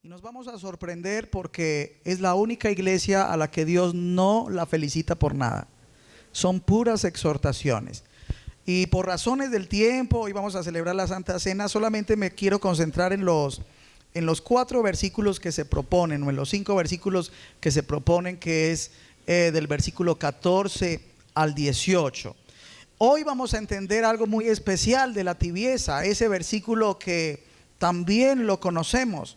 Y nos vamos a sorprender porque es la única iglesia a la que Dios no la felicita por nada. Son puras exhortaciones. Y por razones del tiempo, hoy vamos a celebrar la Santa Cena, solamente me quiero concentrar en los 4 versículos que se proponen, o en los 5 versículos que se proponen, que es del versículo 14 al 18. Hoy vamos a entender algo muy especial de la tibieza, ese versículo que también lo conocemos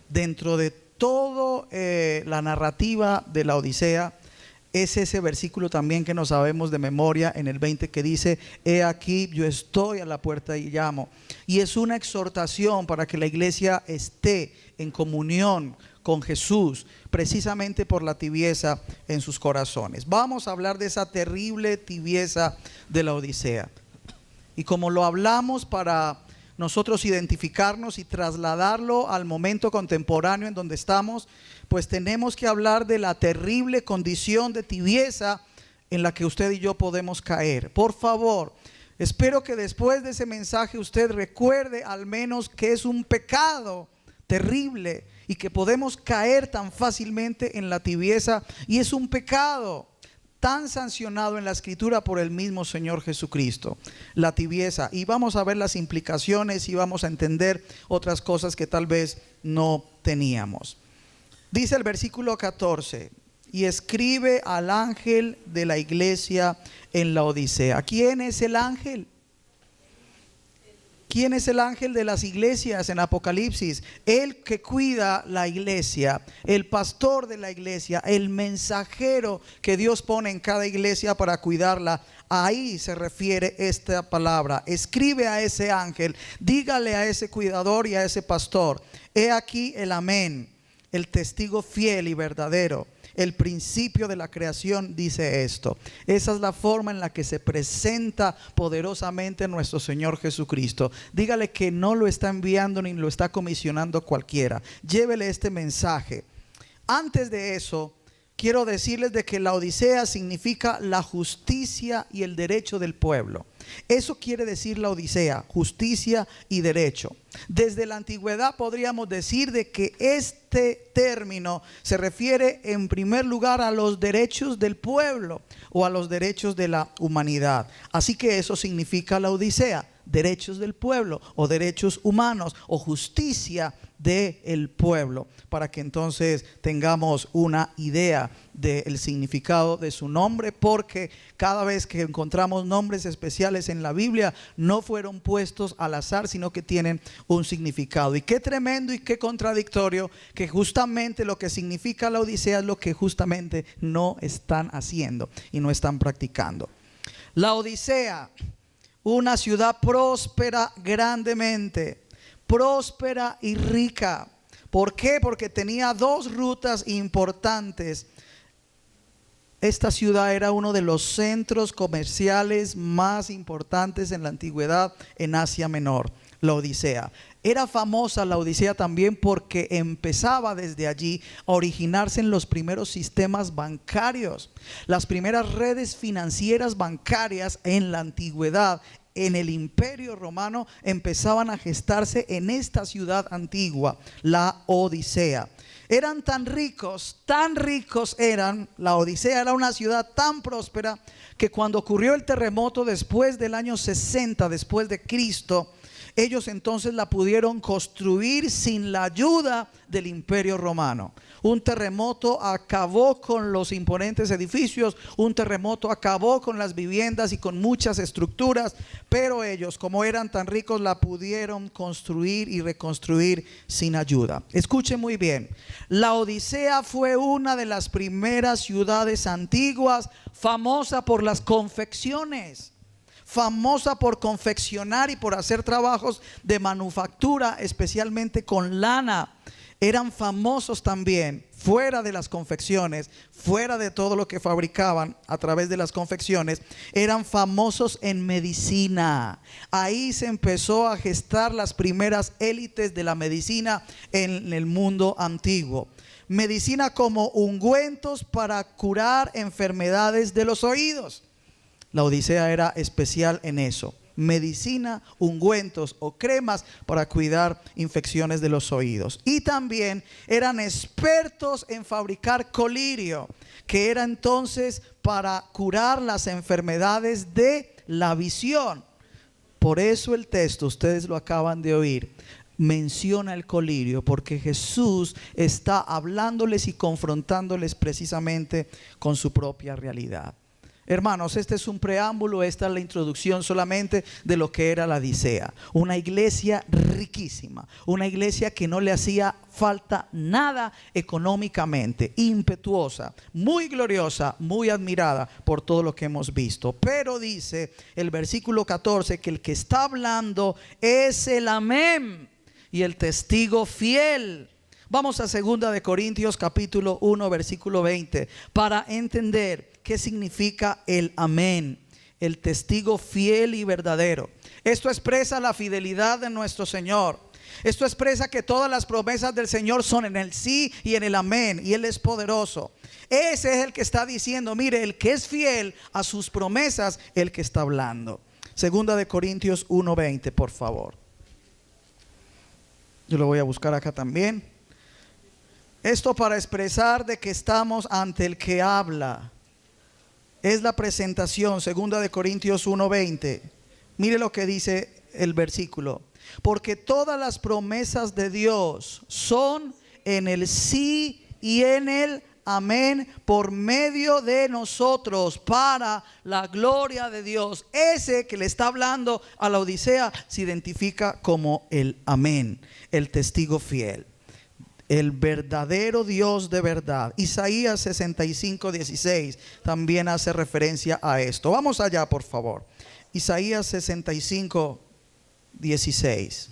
dentro de toda la narrativa de la Odisea. Es ese versículo también que nos sabemos de memoria en el 20, que dice: he aquí, yo estoy a la puerta y llamo. Y es una exhortación para que la iglesia esté en comunión con Jesús, precisamente por la tibieza en sus corazones. Vamos a hablar de esa terrible tibieza de la Odisea. Y como lo hablamos, para nosotros identificarnos y trasladarlo al momento contemporáneo en donde estamos, pues tenemos que hablar de la terrible condición de tibieza en la que usted y yo podemos caer. Por favor, espero que después de ese mensaje usted recuerde al menos que es un pecado terrible y que podemos caer tan fácilmente en la tibieza, y es un pecado tan sancionado en la Escritura por el mismo Señor Jesucristo, la tibieza. Y vamos a ver las implicaciones y vamos a entender otras cosas que tal vez no teníamos. Dice el versículo 14: y escribe al ángel de la iglesia en la Odisea. ¿Quién es el ángel? ¿Quién es el ángel de las iglesias en Apocalipsis? El que cuida la iglesia, el pastor de la iglesia, el mensajero que Dios pone en cada iglesia para cuidarla. Ahí se refiere esta palabra. Escribe a ese ángel, dígale a ese cuidador y a ese pastor: he aquí el amén, el testigo fiel y verdadero, el principio de la creación, dice esto. Esa es la forma en la que se presenta poderosamente nuestro Señor Jesucristo. Dígale que no lo está enviando ni lo está comisionando cualquiera. Llévele este mensaje. Antes de eso, quiero decirles de que la Odisea significa la justicia y el derecho del pueblo. Eso quiere decir la Odisea: justicia y derecho. Desde la antigüedad podríamos decir de que este término se refiere en primer lugar a los derechos del pueblo o a los derechos de la humanidad. Así que eso significa la Odisea: derechos del pueblo o derechos humanos o justicia del pueblo, para que entonces tengamos una idea del significado de su nombre, porque cada vez que encontramos nombres especiales en la Biblia no fueron puestos al azar, sino que tienen un significado. Y qué tremendo y qué contradictorio que justamente lo que significa la Odisea es lo que justamente no están haciendo y no están practicando. La Odisea, una ciudad próspera grandemente, próspera y rica. ¿Por qué? Porque tenía 2 rutas importantes. Esta ciudad era uno de los centros comerciales más importantes en la antigüedad en Asia Menor, la Odisea. Era famosa la Odisea también porque empezaba desde allí a originarse en los primeros sistemas bancarios. Las primeras redes financieras bancarias en la antigüedad, en el Imperio Romano, empezaban a gestarse en esta ciudad antigua, la Odisea. Eran tan ricos eran. La Odisea era una ciudad tan próspera que cuando ocurrió el terremoto después del año 60 después de Cristo, ellos entonces la pudieron construir sin la ayuda del Imperio Romano. Un terremoto acabó con los imponentes edificios, un terremoto acabó con las viviendas y con muchas estructuras, pero ellos, como eran tan ricos, la pudieron construir y reconstruir sin ayuda. Escuchen muy bien: la Odisea fue una de las primeras ciudades antiguas famosa por las confecciones. Famosa por confeccionar y por hacer trabajos de manufactura, especialmente con lana. Eran famosos también, fuera de las confecciones, fuera de todo lo que fabricaban a través de las confecciones, eran famosos en medicina. Ahí se empezó a gestar las primeras élites de la medicina en el mundo antiguo. Medicina como ungüentos para curar enfermedades de los oídos. La Odisea era especial en eso. medicina, ungüentos o cremas para cuidar infecciones de los oídos. Y también eran expertos en fabricar colirio, que era entonces para curar las enfermedades de la visión. Por eso el texto, ustedes lo acaban de oír, menciona el colirio, porque Jesús está hablándoles y confrontándoles precisamente con su propia realidad. Hermanos, este es un preámbulo, esta es la introducción solamente de lo que era la Odisea. Una iglesia riquísima, una iglesia que no le hacía falta nada económicamente, impetuosa, muy gloriosa, muy admirada por todo lo que hemos visto. Pero dice el versículo 14 que el que está hablando es el Amén y el testigo fiel. Vamos a 2 de Corintios capítulo 1 versículo 20 para entender qué significa el amén, el testigo fiel y verdadero. Esto expresa la fidelidad de nuestro Señor. Esto expresa que todas las promesas del Señor son en el sí y en el amén, y Él es poderoso. Ese es el que está diciendo, mire, el que es fiel a sus promesas, el que está hablando. 2 de Corintios 1:20, por favor. Yo lo voy a buscar acá también. Esto para expresar de que estamos ante el que habla. Es la presentación, 2 de Corintios 1:20. Mire lo que dice el versículo. Porque todas las promesas de Dios son en el sí y en el amén por medio de nosotros para la gloria de Dios. Ese que le está hablando a la Odisea se identifica como el amén, el testigo fiel. El verdadero Dios de verdad. Isaías 65:16 también hace referencia a esto. Vamos allá, por favor. Isaías 65:16.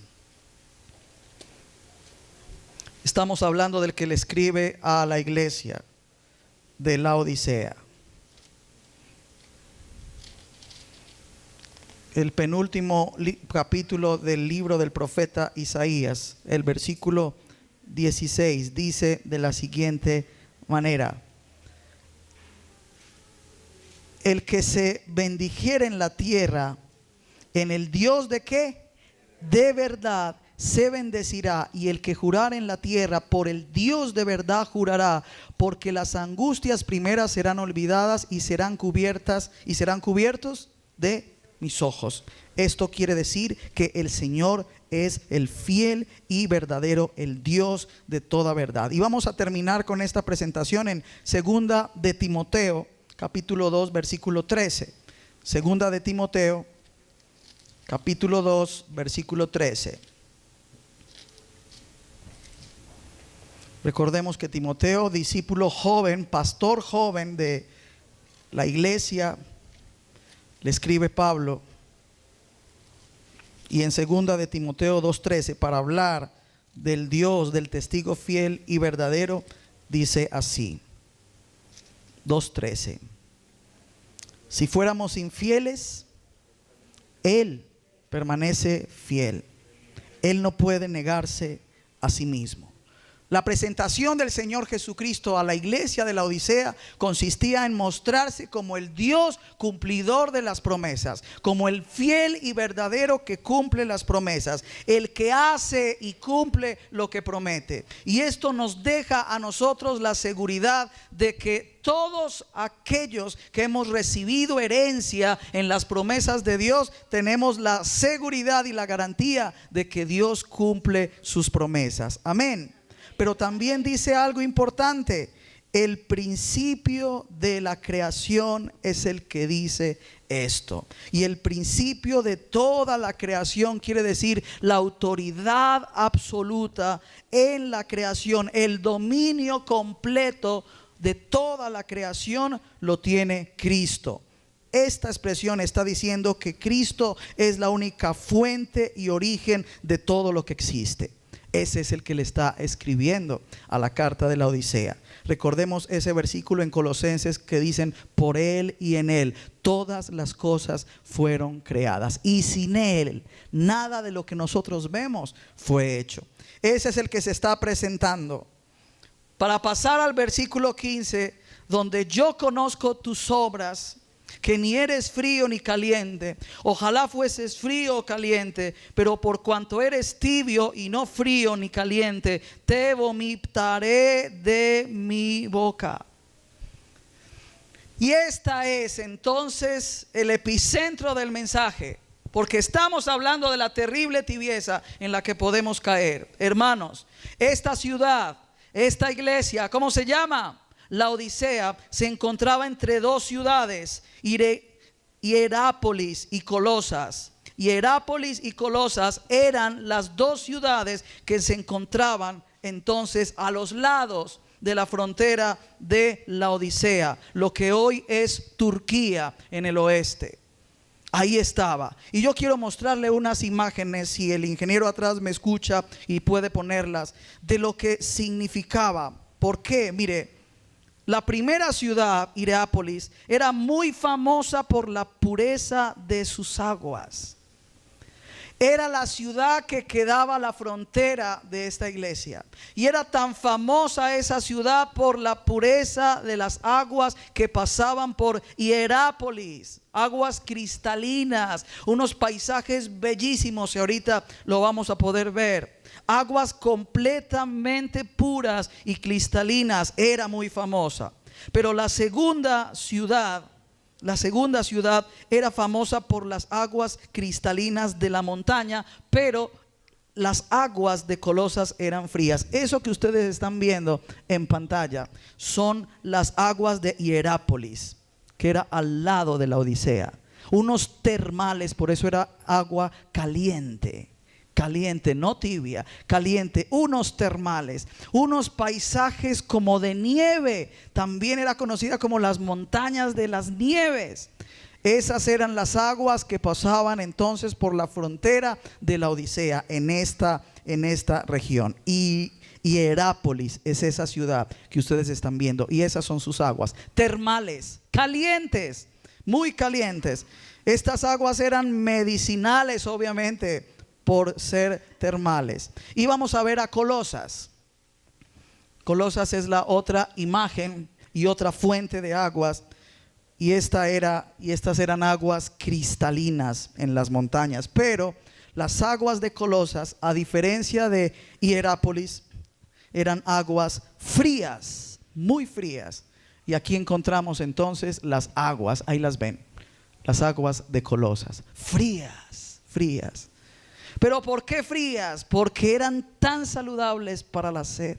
Estamos hablando del que le escribe a la iglesia de la Odisea. El penúltimo capítulo del libro del profeta Isaías, el versículo 16 dice de la siguiente manera: el que se bendijere en la tierra, en el Dios de ¿qué? De verdad se bendecirá, y el que jurare en la tierra, por el Dios de verdad jurará, porque las angustias primeras serán olvidadas y serán cubiertos de mis ojos. Esto quiere decir que el Señor es el fiel y verdadero, el Dios de toda verdad. Y vamos a terminar con esta presentación en 2 de Timoteo, capítulo 2, versículo 13. 2 de Timoteo, capítulo 2, versículo 13. Recordemos que Timoteo, discípulo joven, pastor joven de la iglesia, le escribe Pablo. Y en 2 de Timoteo 2:13, para hablar del Dios, del testigo fiel y verdadero, dice así, 2:13: si fuéramos infieles, Él permanece fiel. Él no puede negarse a sí mismo. La presentación del Señor Jesucristo a la iglesia de la Odisea consistía en mostrarse como el Dios cumplidor de las promesas, como el fiel y verdadero que cumple las promesas, el que hace y cumple lo que promete. Y esto nos deja a nosotros la seguridad de que todos aquellos que hemos recibido herencia en las promesas de Dios, tenemos la seguridad y la garantía de que Dios cumple sus promesas. Amén. Pero también dice algo importante: el principio de la creación es el que dice esto. Y el principio de toda la creación quiere decir la autoridad absoluta en la creación, el dominio completo de toda la creación lo tiene Cristo. Esta expresión está diciendo que Cristo es la única fuente y origen de todo lo que existe. Ese es el que le está escribiendo a la carta de la Odisea. Recordemos ese versículo en Colosenses que dicen: por Él y en Él todas las cosas fueron creadas, y sin Él nada de lo que nosotros vemos fue hecho. Ese es el que se está presentando. Para pasar al versículo 15, donde yo conozco tus obras que ni eres frío ni caliente. Ojalá fueses frío o caliente, pero por cuanto eres tibio y no frío ni caliente, te vomitaré de mi boca. Y esta es entonces el epicentro del mensaje, porque estamos hablando de la terrible tibieza en la que podemos caer. Hermanos, esta ciudad, esta iglesia, ¿cómo se llama? Laodicea, se encontraba entre dos ciudades, Hierápolis y Colosas. Hierápolis y Colosas eran las dos ciudades que se encontraban entonces a los lados de la frontera de Laodicea, lo que hoy es Turquía en el oeste. Ahí estaba. Y yo quiero mostrarle unas imágenes, si el ingeniero atrás me escucha y puede ponerlas, de lo que significaba. ¿Por qué? Mire, la primera ciudad, Hierápolis, era muy famosa por la pureza de sus aguas. Era la ciudad que quedaba a la frontera de esta iglesia. Y era tan famosa esa ciudad por la pureza de las aguas que pasaban por Hierápolis. Aguas cristalinas, unos paisajes bellísimos, y ahorita lo vamos a poder ver. Aguas completamente puras y cristalinas, era muy famosa. Pero la segunda ciudad era famosa por las aguas cristalinas de la montaña, pero las aguas de Colosas eran frías. Eso que ustedes están viendo en pantalla son las aguas de Hierápolis, que era al lado de la Odisea. Unos termales, por eso era agua caliente. Caliente, no tibia, caliente, unos termales, unos paisajes como de nieve. También era conocida como las montañas de las nieves. Esas eran las aguas que pasaban entonces por la frontera de la Odisea en esta región. Y Hierápolis es esa ciudad que ustedes están viendo, y esas son sus aguas termales, calientes, muy calientes. Estas aguas eran medicinales, obviamente, por ser termales. Y vamos a ver a Colosas. Colosas es la otra imagen y otra fuente de aguas. Y estas eran aguas cristalinas en las montañas. Pero las aguas de Colosas, a diferencia de Hierápolis, eran aguas frías, muy frías. Y aquí encontramos entonces las aguas, ahí las ven, las aguas de Colosas, frías, frías. ¿Pero por qué frías? Porque eran tan saludables para la sed.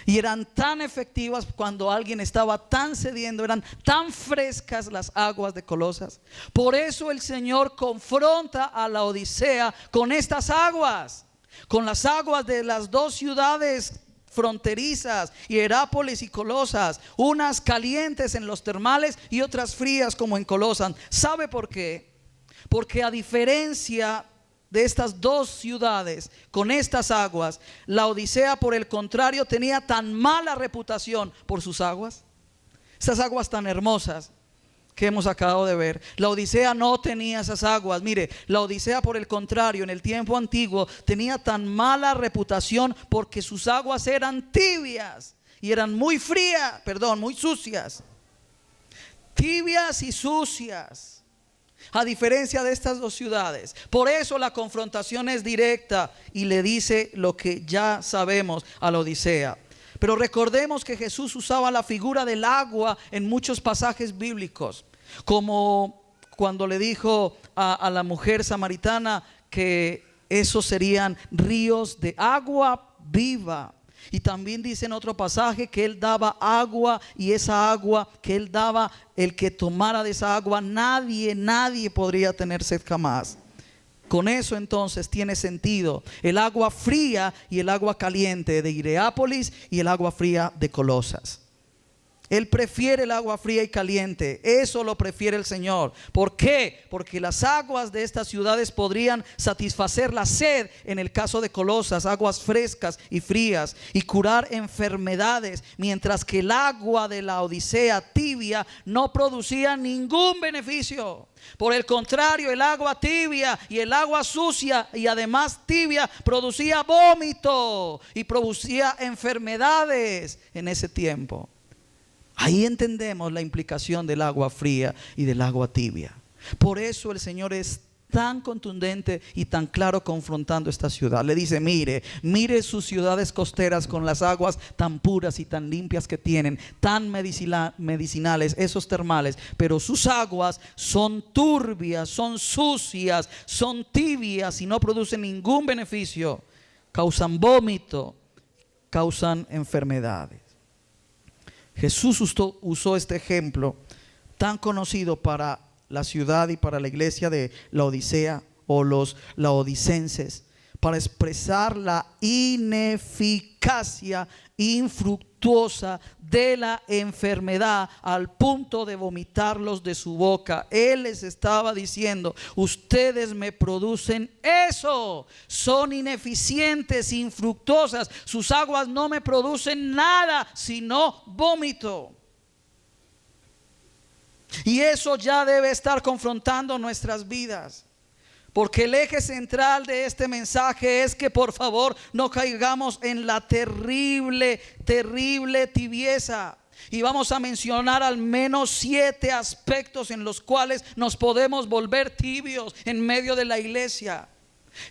Y eran tan efectivas cuando alguien estaba tan sediento. Eran tan frescas las aguas de Colosas. Por eso el Señor confronta a la Odisea con estas aguas. Con las aguas de las dos ciudades fronterizas, Hierápolis y Colosas. Unas calientes en los termales y otras frías como en Colosas. ¿Sabe por qué? Porque a diferencia de estas dos ciudades, con estas aguas, la Odisea, por el contrario, tenía tan mala reputación por sus aguas. Estas aguas tan hermosas que hemos acabado de ver. La Odisea no tenía esas aguas. Mire, la Odisea, por el contrario, en el tiempo antiguo tenía tan mala reputación porque sus aguas eran tibias y eran muy muy sucias. Tibias y sucias. A diferencia de estas dos ciudades. Por eso la confrontación es directa y le dice lo que ya sabemos a la Odisea. Pero recordemos que Jesús usaba la figura del agua en muchos pasajes bíblicos, como cuando le dijo a la mujer samaritana que esos serían ríos de agua viva. Y también dice en otro pasaje que Él daba agua, y esa agua que Él daba, el que tomara de esa agua, nadie podría tener sed jamás. Con eso entonces tiene sentido el agua fría y el agua caliente de Hierápolis y el agua fría de Colosas. Él prefiere el agua fría y caliente. Eso lo prefiere el Señor. ¿Por qué? Porque las aguas de estas ciudades podrían satisfacer la sed, en el caso de Colosas, aguas frescas y frías, y curar enfermedades, mientras que el agua de la Odisea tibia no producía ningún beneficio. Por el contrario, el agua tibia y el agua sucia, y además tibia, producía vómito y producía enfermedades en ese tiempo. Ahí entendemos la implicación del agua fría y del agua tibia. Por eso el Señor es tan contundente y tan claro confrontando esta ciudad. Le dice: mire sus ciudades costeras con las aguas tan puras y tan limpias que tienen, tan medicinales, esos termales, pero sus aguas son turbias, son sucias, son tibias y no producen ningún beneficio. Causan vómito, causan enfermedades. Jesús usó este ejemplo tan conocido para la ciudad y para la iglesia de Laodicea o los laodicenses, para expresar la ineficacia infructuosa de la enfermedad al punto de vomitarlos de su boca. Él les estaba diciendo: ustedes me producen eso, son ineficientes, infructuosas, sus aguas no me producen nada sino vómito. Y eso ya debe estar confrontando nuestras vidas, porque el eje central de este mensaje es que por favor no caigamos en la terrible tibieza. Y vamos a mencionar al menos 7 aspectos en los cuales nos podemos volver tibios en medio de la iglesia,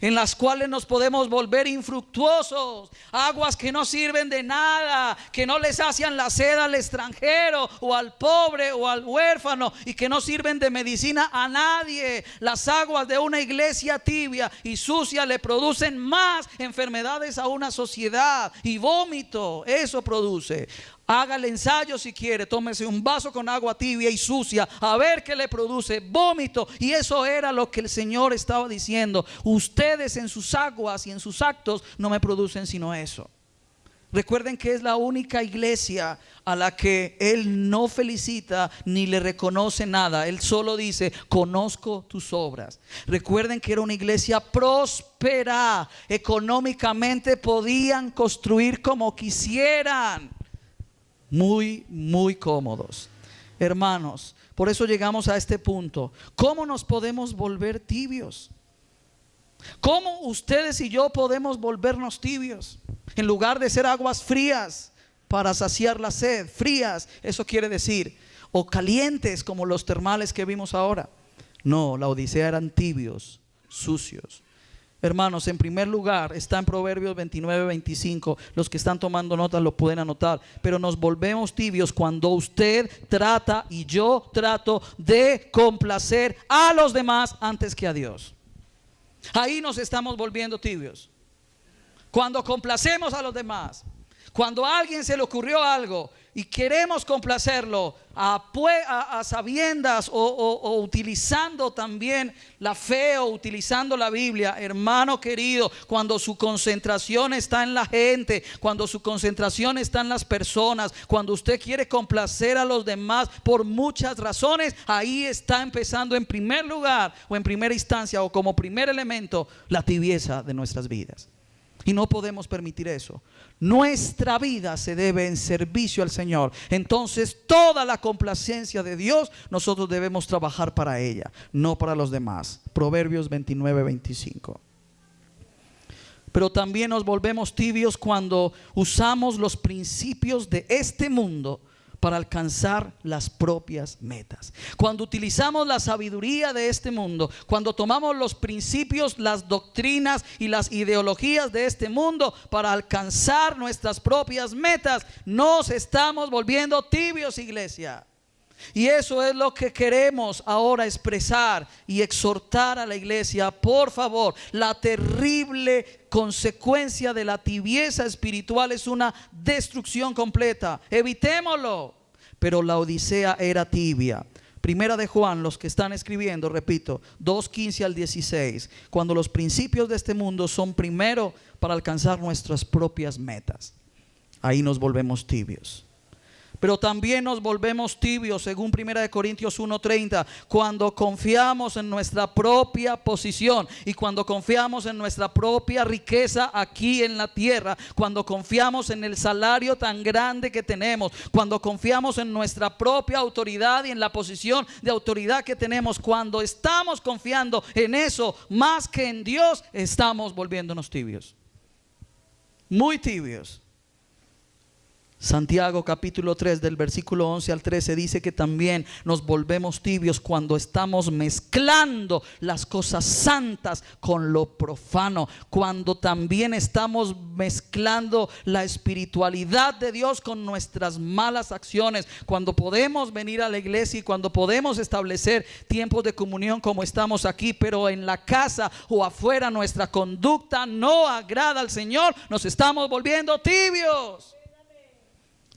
en las cuales nos podemos volver infructuosos, aguas que no sirven de nada, que no le sacian la sed al extranjero o al pobre o al huérfano, y que no sirven de medicina a nadie. Las aguas de una iglesia tibia y sucia le producen más enfermedades a una sociedad, y vómito, eso produce. Haga el ensayo si quiere, tómese un vaso con agua tibia y sucia, a ver qué le produce: vómito. Y eso era lo que el Señor estaba diciendo: ustedes en sus aguas y en sus actos no me producen sino eso. Recuerden que es la única iglesia a la que Él no felicita ni le reconoce nada. Él solo dice: conozco tus obras. Recuerden que era una iglesia próspera, económicamente podían construir como quisieran, muy cómodos. Hermanos, por eso llegamos a este punto. ¿Cómo nos podemos volver tibios? ¿Cómo ustedes y yo podemos volvernos tibios? En lugar de ser aguas frías para saciar la sed, frías, eso quiere decir, o calientes como los termales que vimos ahora. No, la Odisea eran tibios, sucios. Hermanos, en primer lugar está en Proverbios 29-25. Los que están tomando notas lo pueden anotar. Pero nos volvemos tibios cuando usted trata y yo trato de complacer a los demás antes que a Dios. Ahí nos estamos volviendo tibios. Cuando complacemos a los demás, cuando a alguien se le ocurrió algo y queremos complacerlo a sabiendas o utilizando también la fe o utilizando la Biblia, hermano querido, cuando su concentración está en la gente, cuando su concentración está en las personas, cuando usted quiere complacer a los demás por muchas razones, ahí está empezando en primer lugar o en primera instancia o como primer elemento la tibieza de nuestras vidas. Y no podemos permitir eso. Nuestra vida se debe en servicio al Señor. Entonces toda la complacencia de Dios nosotros debemos trabajar para ella, no para los demás. Proverbios 29-25. Pero también nos volvemos tibios cuando usamos los principios de este mundo para alcanzar las propias metas. Cuando utilizamos la sabiduría de este mundo, cuando tomamos los principios, las doctrinas y las ideologías de este mundo para alcanzar nuestras propias metas, nos estamos volviendo tibios, iglesia. Y eso es lo que queremos ahora expresar y exhortar a la iglesia. Por favor, la terrible consecuencia de la tibieza espiritual es una destrucción completa. Evitémoslo. Pero la Odisea era tibia. Primera de Juan, los que están escribiendo, repito, 2:15 al 16. Cuando los principios de este mundo son primero para alcanzar nuestras propias metas, ahí nos volvemos tibios. Pero también nos volvemos tibios, según 1 Corintios 1:30, cuando confiamos en nuestra propia posición y cuando confiamos en nuestra propia riqueza aquí en la tierra, cuando confiamos en el salario tan grande que tenemos, cuando confiamos en nuestra propia autoridad y en la posición de autoridad que tenemos, cuando estamos confiando en eso más que en Dios, estamos volviéndonos tibios, muy tibios. Santiago capítulo 3 del versículo 11 al 13 dice que también nos volvemos tibios cuando estamos mezclando las cosas santas con lo profano, cuando también estamos mezclando la espiritualidad de Dios con nuestras malas acciones, cuando podemos venir a la iglesia y cuando podemos establecer tiempos de comunión como estamos aquí, pero en la casa o afuera nuestra conducta no agrada al Señor, nos estamos volviendo tibios.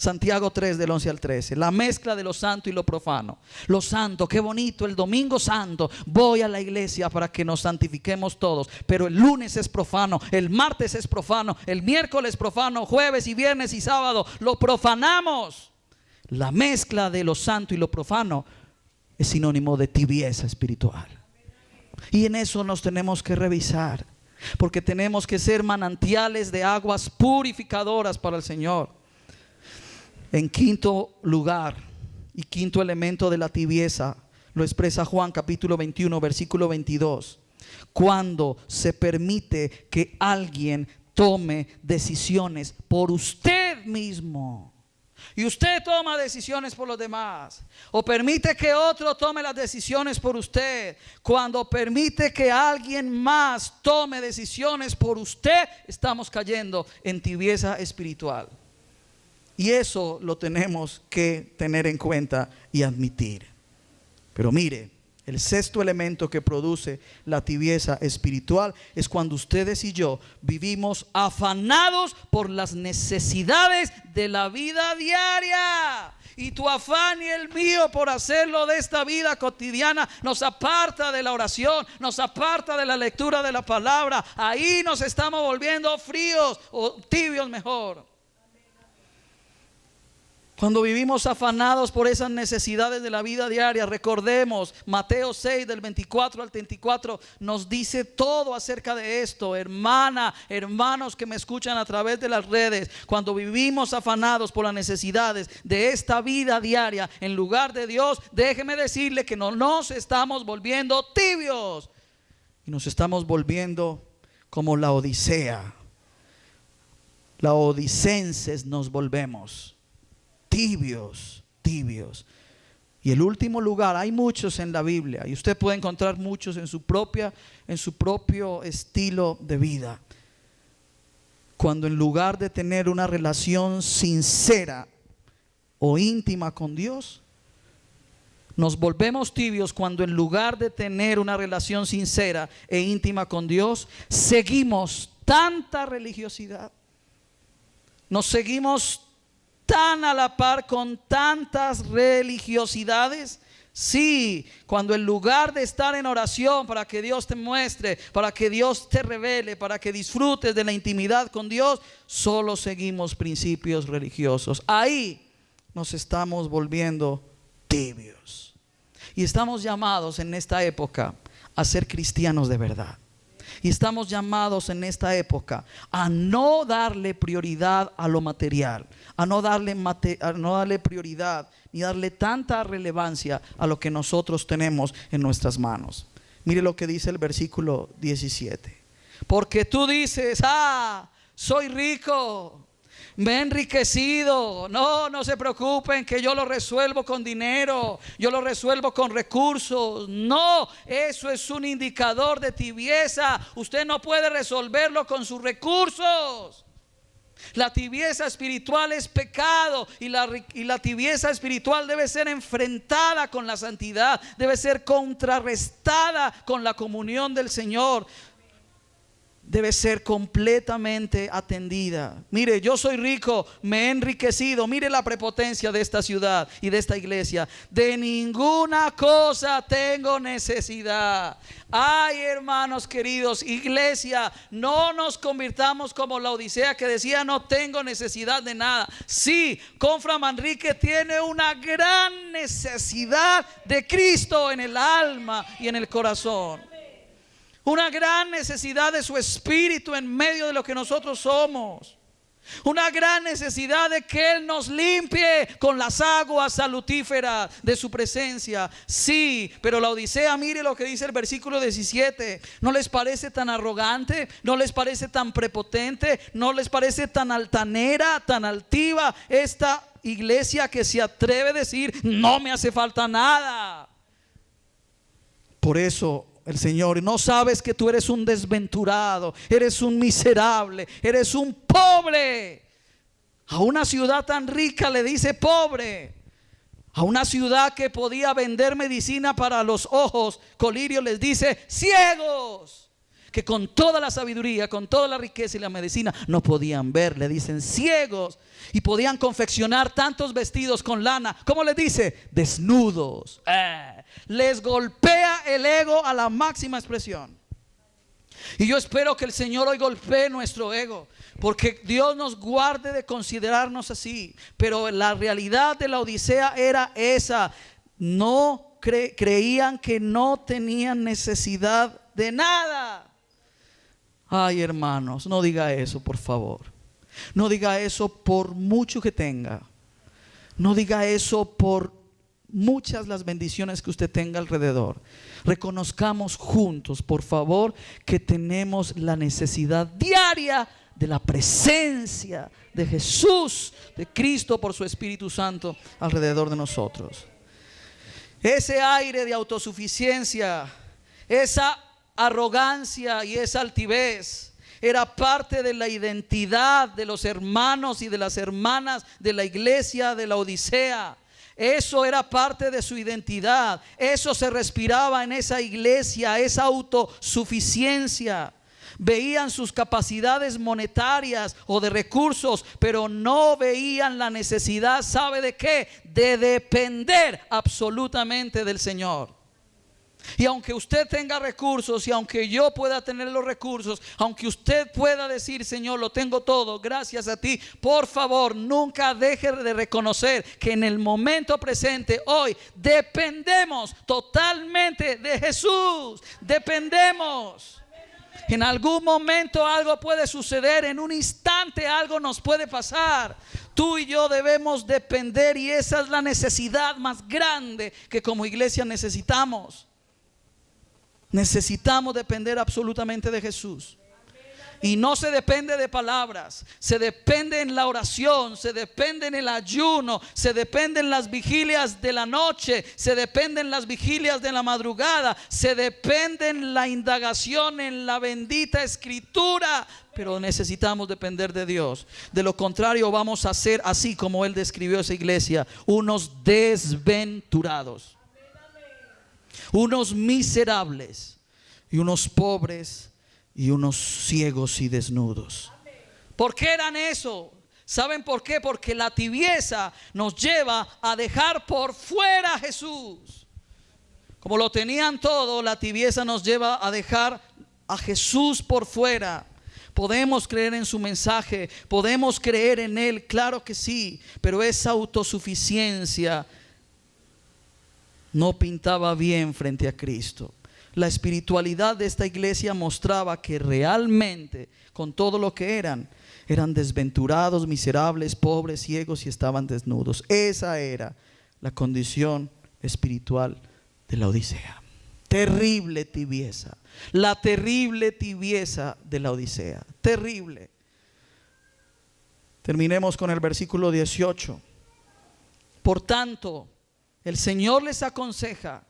Santiago 3 del 11 al 13, la mezcla de lo santo y lo profano. Lo santo, qué bonito, el domingo santo voy a la iglesia para que nos santifiquemos todos, pero el lunes es profano, el martes es profano, el miércoles profano, jueves y viernes y sábado lo profanamos. La mezcla de lo santo y lo profano es sinónimo de tibieza espiritual. Y en eso nos tenemos que revisar, porque tenemos que ser manantiales de aguas purificadoras para el Señor. En quinto lugar y quinto elemento de la tibieza lo expresa Juan capítulo 21 versículo 22. Cuando se permite que alguien tome decisiones por usted mismo y usted toma decisiones por los demás, o permite que otro tome las decisiones por usted, cuando permite que alguien más tome decisiones por usted, estamos cayendo en tibieza espiritual. Y eso lo tenemos que tener en cuenta y admitir. Pero mire, el sexto elemento que produce la tibieza espiritual es cuando ustedes y yo vivimos afanados por las necesidades de la vida diaria. Y tu afán y el mío por hacerlo de esta vida cotidiana nos aparta de la oración, nos aparta de la lectura de la palabra. Ahí nos estamos volviendo fríos o tibios mejor. Cuando vivimos afanados por esas necesidades de la vida diaria, recordemos, Mateo 6 del 24 al 34 nos dice todo acerca de esto. Hermana, hermanos que me escuchan a través de las redes, cuando vivimos afanados por las necesidades de esta vida diaria en lugar de Dios, déjeme decirle que no nos estamos volviendo tibios y nos estamos volviendo como la Odisea. Laodicenses nos volvemos. Tibios. Y el último lugar, hay muchos en la Biblia y usted puede encontrar muchos en su propio estilo de vida. Cuando en lugar de tener una relación sincera o íntima con Dios, nos volvemos tibios cuando en lugar de tener una relación sincera e íntima con Dios, seguimos tanta religiosidad. Nos seguimos tan a la par con tantas religiosidades. Sí, cuando en lugar de estar en oración para que Dios te muestre, para que Dios te revele, para que disfrutes de la intimidad con Dios, solo seguimos principios religiosos. Ahí nos estamos volviendo tibios. Y estamos llamados en esta época a ser cristianos de verdad. Y estamos llamados en esta época a no darle prioridad a lo material, a no darle prioridad ni darle tanta relevancia a lo que nosotros tenemos en nuestras manos. Mire lo que dice el versículo 17. Porque tú dices, soy rico, me he enriquecido. No se preocupen que yo lo resuelvo con dinero, yo lo resuelvo con recursos. No, eso es un indicador de tibieza. Usted no puede resolverlo con sus recursos. La tibieza espiritual es pecado y la tibieza espiritual debe ser enfrentada con la santidad, debe ser contrarrestada con la comunión del Señor. Debe ser completamente atendida. Mire, yo soy rico, me he enriquecido. Mire la prepotencia de esta ciudad y de esta iglesia. De ninguna cosa tengo necesidad. Ay, hermanos queridos, iglesia, no nos convirtamos como la Odisea que decía no tengo necesidad de nada. Sí, Confra Manrique tiene una gran necesidad de Cristo en el alma y en el corazón. Una gran necesidad de su espíritu en medio de lo que nosotros somos. Una gran necesidad de que Él nos limpie con las aguas salutíferas de su presencia. Sí, pero la Odisea, mire lo que dice el versículo 17. ¿No les parece tan arrogante? ¿No les parece tan prepotente? ¿No les parece tan altanera, tan altiva esta iglesia que se atreve a decir: no me hace falta nada? Por eso el Señor, no sabes que tú eres un desventurado, eres un miserable, eres un pobre. A una ciudad tan rica le dice pobre. A una ciudad que podía vender medicina para los ojos, colirio, les dice ciegos. Que con toda la sabiduría, con toda la riqueza y la medicina no podían ver, le dicen ciegos. Y podían confeccionar tantos vestidos con lana, ¿cómo les dice? Desnudos. Les golpea el ego a la máxima expresión. Y yo espero que el Señor hoy golpee nuestro ego, porque Dios nos guarde de considerarnos así. Pero la realidad de la Odisea era esa: no creían que no tenían necesidad de nada. Ay, hermanos, no diga eso, por favor. No diga eso por mucho que tenga. No diga eso por muchas las bendiciones que usted tenga alrededor. Reconozcamos juntos, por favor, que tenemos la necesidad diaria de la presencia de Jesús, de Cristo, por su Espíritu Santo alrededor de nosotros. Ese aire de autosuficiencia, esa arrogancia y esa altivez era parte de la identidad de los hermanos y de las hermanas de la iglesia de la Odisea. Eso era parte de su identidad. Eso se respiraba en esa iglesia, esa autosuficiencia. Veían sus capacidades monetarias o de recursos, pero no veían la necesidad, ¿sabe de qué? De depender absolutamente del Señor. Y aunque usted tenga recursos, y aunque yo pueda tener los recursos, aunque usted pueda decir: Señor, lo tengo todo, gracias a ti, por favor, nunca deje de reconocer que en el momento presente, hoy, dependemos totalmente de Jesús. Dependemos. En algún momento algo puede suceder, en un instante algo nos puede pasar. Tú y yo debemos depender, y esa es la necesidad más grande que como iglesia necesitamos. Necesitamos depender absolutamente de Jesús. Y no se depende de palabras, se depende en la oración, se depende en el ayuno, se depende en las vigilias de la noche, se depende en las vigilias de la madrugada, se depende en la indagación en la bendita Escritura. Pero necesitamos depender de Dios. De lo contrario vamos a ser, así como Él describió esa iglesia, unos desventurados, unos miserables, y unos pobres, y unos ciegos y desnudos. ¿Por qué eran eso? ¿Saben por qué? Porque la tibieza nos lleva a dejar por fuera a Jesús. Como lo tenían todo, la tibieza nos lleva a dejar a Jesús por fuera. Podemos creer en su mensaje, podemos creer en Él, claro que sí, pero esa autosuficiencia no pintaba bien frente a Cristo. La espiritualidad de esta iglesia mostraba que realmente, con todo lo que eran desventurados, miserables, pobres, ciegos y estaban desnudos. Esa era la condición espiritual de la Odisea. Terrible tibieza. La terrible tibieza de la Odisea. Terrible. Terminemos con el versículo 18. Por tanto, el Señor les aconseja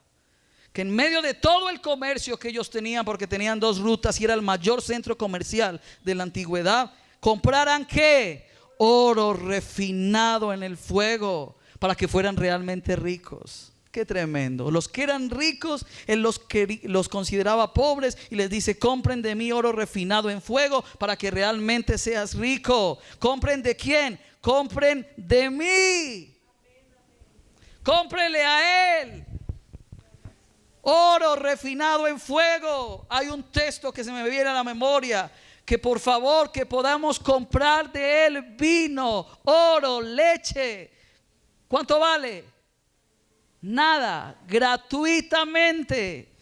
que en medio de todo el comercio que ellos tenían, porque tenían dos rutas y era el mayor centro comercial de la antigüedad, compraran ¿qué? Oro refinado en el fuego, para que fueran realmente ricos. Qué tremendo. Los que eran ricos, Él los consideraba pobres y les dice: compren de mí oro refinado en fuego para que realmente seas rico. ¿Compren de quién? Compren de mí. Cómprenle a Él. Oro refinado en fuego. Hay un texto que se me viene a la memoria, que por favor que podamos comprar de Él vino, oro, leche. ¿Cuánto vale? Nada, gratuitamente.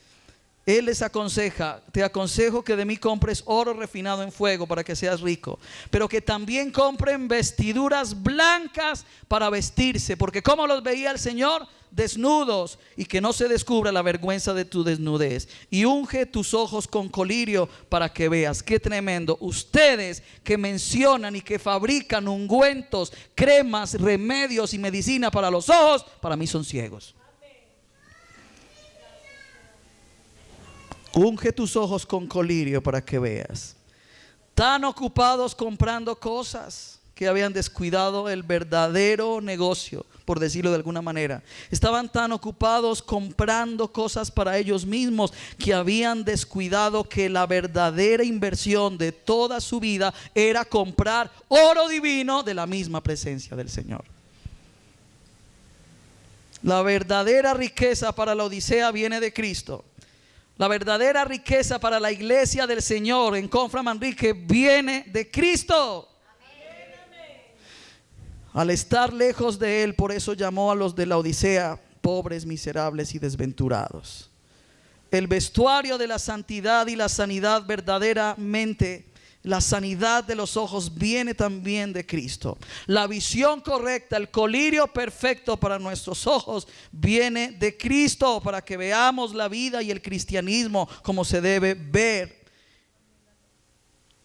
Él les aconseja: te aconsejo que de mí compres oro refinado en fuego para que seas rico, pero que también compren vestiduras blancas para vestirse, porque como los veía el Señor desnudos, y que no se descubra la vergüenza de tu desnudez. Y unge tus ojos con colirio para que veas. Qué tremendo. Ustedes que mencionan y que fabrican ungüentos, cremas, remedios y medicina para los ojos, para mí son ciegos. Unge tus ojos con colirio para que veas. Tan ocupados comprando cosas que habían descuidado el verdadero negocio, por decirlo de alguna manera. Estaban tan ocupados comprando cosas para ellos mismos que habían descuidado que la verdadera inversión de toda su vida era comprar oro divino de la misma presencia del Señor. La verdadera riqueza para la Odisea viene de Cristo. La verdadera riqueza para la iglesia del Señor en Confra Manrique viene de Cristo. Al estar lejos de Él, por eso llamó a los de la Odisea pobres, miserables y desventurados. El vestuario de la santidad y la sanidad, verdaderamente la sanidad de los ojos, viene también de Cristo. La visión correcta, el colirio perfecto para nuestros ojos viene de Cristo, para que veamos la vida y el cristianismo como se debe ver.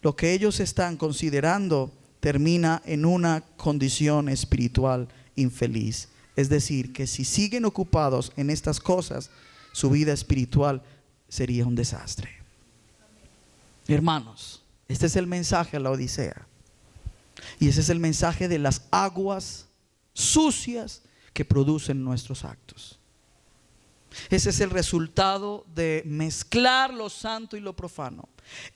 Lo que ellos están considerando termina en una condición espiritual infeliz. Es decir, que si siguen ocupados en estas cosas, su vida espiritual sería un desastre. Hermanos, este es el mensaje a la Odisea. Y ese es el mensaje de las aguas sucias que producen nuestros actos. Ese es el resultado de mezclar lo santo y lo profano.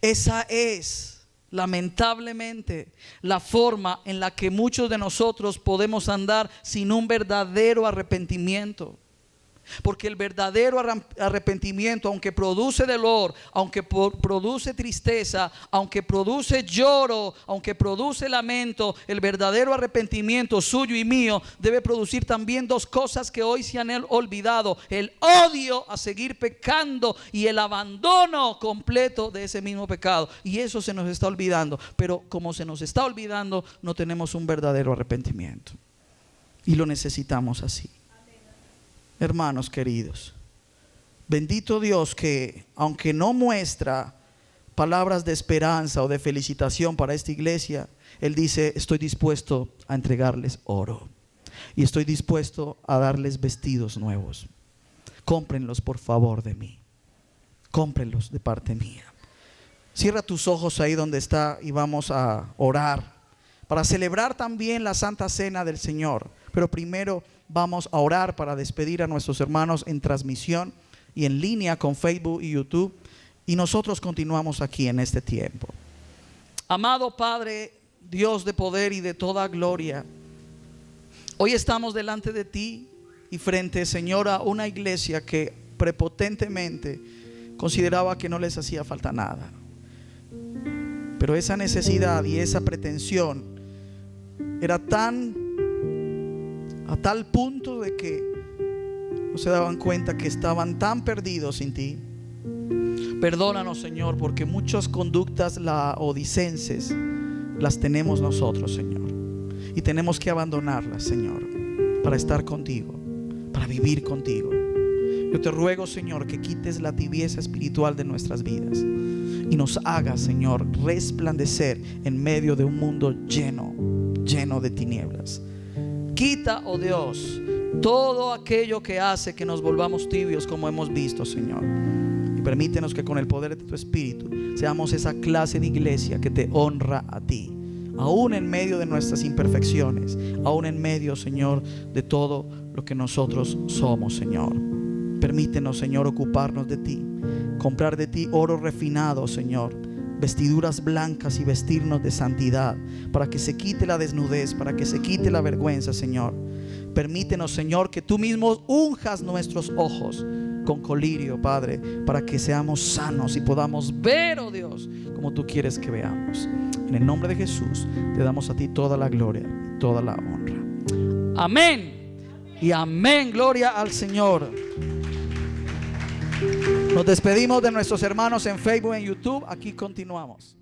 Esa es, lamentablemente, la forma en la que muchos de nosotros podemos andar sin un verdadero arrepentimiento. Porque el verdadero arrepentimiento, aunque produce dolor, aunque produce tristeza, aunque produce lloro, aunque produce lamento, el verdadero arrepentimiento suyo y mío debe producir también dos cosas que hoy se han olvidado: el odio a seguir pecando y el abandono completo de ese mismo pecado. Y eso se nos está olvidando. Pero como se nos está olvidando, no tenemos un verdadero arrepentimiento. Y lo necesitamos así. Hermanos queridos, bendito Dios que, aunque no muestra palabras de esperanza o de felicitación para esta iglesia, Él dice: estoy dispuesto a entregarles oro y estoy dispuesto a darles vestidos nuevos. Cómprenlos por favor de mí. Cómprenlos de parte mía. Cierra tus ojos ahí donde está y vamos a orar para celebrar también la Santa Cena del Señor. Pero primero vamos a orar para despedir a nuestros hermanos en transmisión y en línea con Facebook y YouTube. Y nosotros continuamos aquí en este tiempo. Amado Padre, Dios de poder y de toda gloria, hoy estamos delante de ti y frente, Señor, a una iglesia que prepotentemente consideraba que no les hacía falta nada. Pero esa necesidad y esa pretensión era a tal punto de que no se daban cuenta que estaban tan perdidos sin ti. Perdónanos, Señor, porque muchas conductas laodicenses las tenemos nosotros, Señor, y tenemos que abandonarlas, Señor, para estar contigo, para vivir contigo. Yo te ruego, Señor, que quites la tibieza espiritual de nuestras vidas y nos hagas, Señor, resplandecer en medio de un mundo lleno de tinieblas. Quita, oh Dios, todo aquello que hace que nos volvamos tibios, como hemos visto, Señor. Y permítenos que con el poder de tu Espíritu seamos esa clase de iglesia que te honra a ti, aún en medio de nuestras imperfecciones, aún en medio, Señor, de todo lo que nosotros somos, Señor. Permítenos, Señor, ocuparnos de ti, comprar de ti oro refinado, Señor, vestiduras blancas y vestirnos de santidad, para que se quite la desnudez, para que se quite la vergüenza, Señor. Permítenos, Señor, que tú mismo unjas nuestros ojos con colirio, Padre, para que seamos sanos y podamos ver, oh Dios, como tú quieres que veamos. En el nombre de Jesús te damos a ti toda la gloria y toda la honra. Amén y amén. Gloria al Señor. Nos despedimos de nuestros hermanos en Facebook, en YouTube. Aquí continuamos.